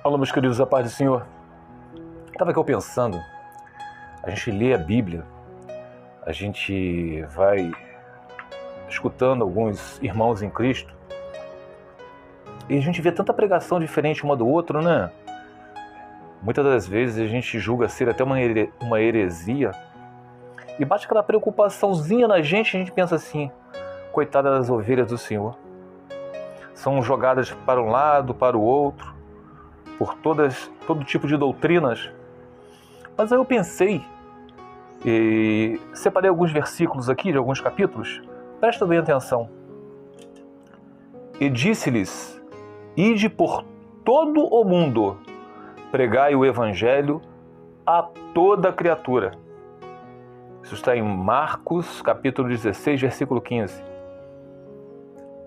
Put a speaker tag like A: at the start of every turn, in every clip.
A: Olá, meus queridos, a paz do Senhor. Estava aqui eu pensando, a gente lê a Bíblia, a gente vai escutando alguns irmãos em Cristo e a gente vê tanta pregação diferente uma do outro, né? Muitas das vezes a gente julga ser até uma heresia e bate aquela preocupaçãozinha na gente, a gente pensa assim, coitada das ovelhas do Senhor. São jogadas para um lado, para o outro, por todo tipo de doutrinas. Mas aí eu pensei e separei alguns versículos aqui de alguns capítulos. Presta bem atenção. E disse-lhes: ide por todo o mundo, pregai o evangelho a toda criatura. Isso está em Marcos, capítulo 16, versículo 15.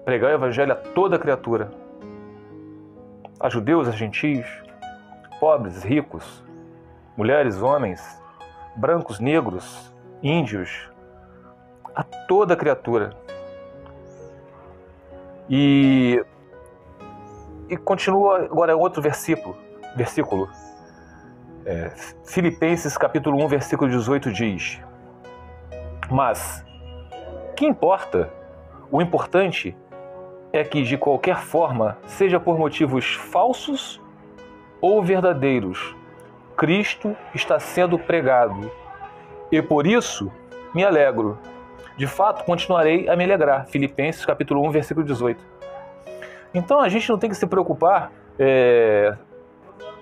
A: Pregai o evangelho a toda criatura. A judeus, a gentios, pobres, ricos, mulheres, homens, brancos, negros, índios, a toda criatura. E continua agora outro versículo. Filipenses capítulo 1, versículo 18 diz: mas, que importa? O importante é que, de qualquer forma, seja por motivos falsos ou verdadeiros, Cristo está sendo pregado. E por isso me alegro. De fato, continuarei a me alegrar. Filipenses capítulo 1, versículo 18. Então a gente não tem que se preocupar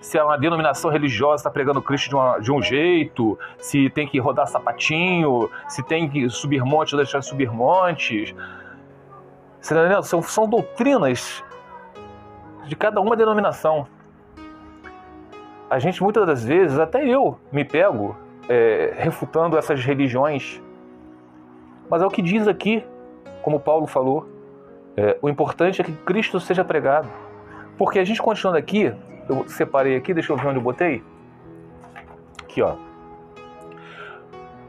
A: se uma denominação religiosa está pregando Cristo de um jeito, se tem que rodar sapatinho, se tem que subir montes ou deixar de subir montes. São doutrinas de cada uma denominação. A gente muitas das vezes, até eu me pego refutando essas religiões. Mas é o que diz aqui, como Paulo falou, o importante é que Cristo seja pregado. Porque a gente continuando aqui, eu separei aqui, deixa eu ver onde eu botei. Aqui, ó.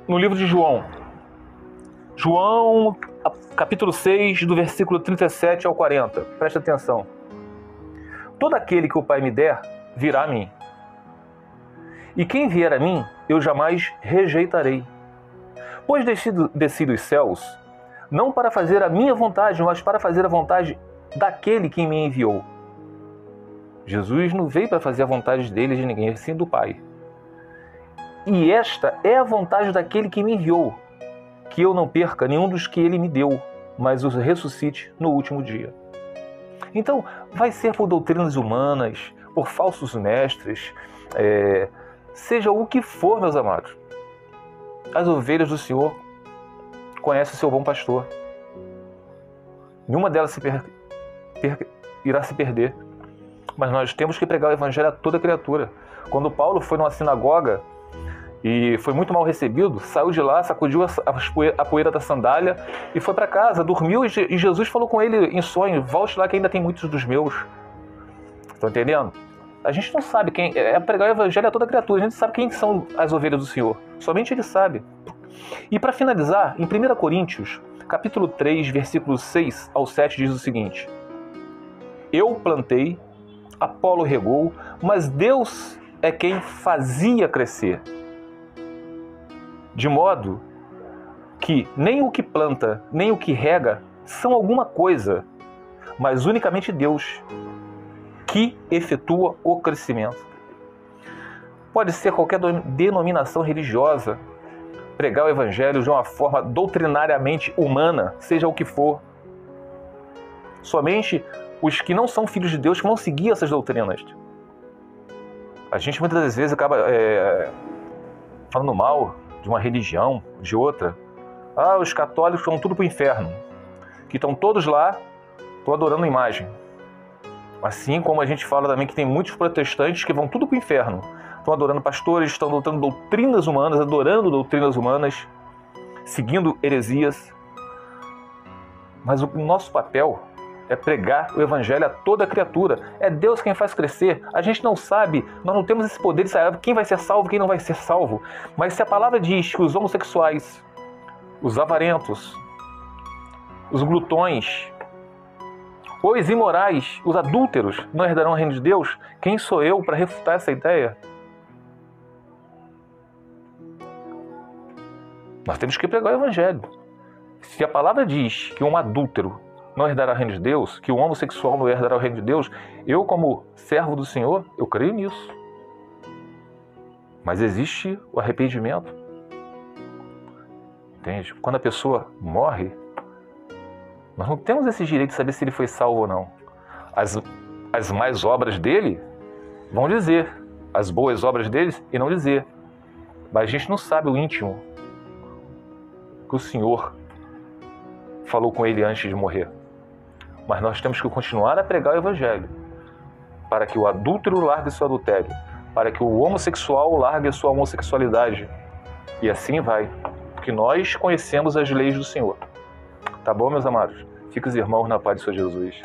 A: No livro de João, capítulo 6, do versículo 37 ao 40. Presta atenção. Todo aquele que o Pai me der, virá a mim. E quem vier a mim, eu jamais rejeitarei. Pois desci dos céus, não para fazer a minha vontade, mas para fazer a vontade daquele que me enviou. Jesus não veio para fazer a vontade dele de ninguém, sim do Pai. E esta é a vontade daquele que me enviou, que eu não perca nenhum dos que ele me deu, mas os ressuscite no último dia. Então, vai ser por doutrinas humanas, por falsos mestres, seja o que for, meus amados. As ovelhas do Senhor conhecem o seu bom pastor. Nenhuma delas irá se perder. Mas nós temos que pregar o evangelho a toda criatura. Quando Paulo foi numa sinagoga e foi muito mal recebido, saiu de lá, sacudiu a poeira da sandália e foi para casa, dormiu, e Jesus falou com ele em sonho: volte lá que ainda tem muitos dos meus. Estão entendendo? A gente não sabe quem é pregar o evangelho a toda criatura, a gente sabe quem são as ovelhas do Senhor, somente ele sabe. E para finalizar, em 1 Coríntios, capítulo 3, versículos 6 ao 7, diz o seguinte: eu plantei, Apolo regou, mas Deus é quem fazia crescer. De modo que nem o que planta, nem o que rega são alguma coisa, mas unicamente Deus, que efetua o crescimento. Pode ser qualquer denominação religiosa, pregar o evangelho de uma forma doutrinariamente humana, seja o que for. Somente os que não são filhos de Deus que vão seguir essas doutrinas. A gente muitas das vezes acaba falando mal de uma religião, de outra. Os católicos estão tudo para o inferno, que estão todos lá, estão adorando imagem. Assim como a gente fala também que tem muitos protestantes que vão tudo para o inferno, estão adorando pastores, estão adotando doutrinas humanas, adorando doutrinas humanas, seguindo heresias. Mas o nosso papel é pregar o evangelho a toda criatura. É Deus quem faz crescer. A gente não sabe, nós não temos esse poder de saber quem vai ser salvo, quem não vai ser salvo. Mas se a palavra diz que os homossexuais, os avarentos, os glutões, Os imorais, os adúlteros, não herdarão o reino de Deus? Quem sou eu para refutar essa ideia? Nós temos que pregar o Evangelho. Se a palavra diz que um adúltero não herdará o reino de Deus, que um homossexual não herdará o reino de Deus, eu, como servo do Senhor, eu creio nisso. Mas existe o arrependimento. Entende? Quando a pessoa morre, nós não temos esse direito de saber se ele foi salvo ou não. As más obras dele vão dizer, as boas obras deles e não dizer. Mas a gente não sabe o íntimo que o Senhor falou com ele antes de morrer. Mas nós temos que continuar a pregar o Evangelho, para que o adúltero largue seu adultério, para que o homossexual largue a sua homossexualidade. E assim vai, porque nós conhecemos as leis do Senhor. Tá bom, meus amados? Fiquem os irmãos na paz de Senhor Jesus.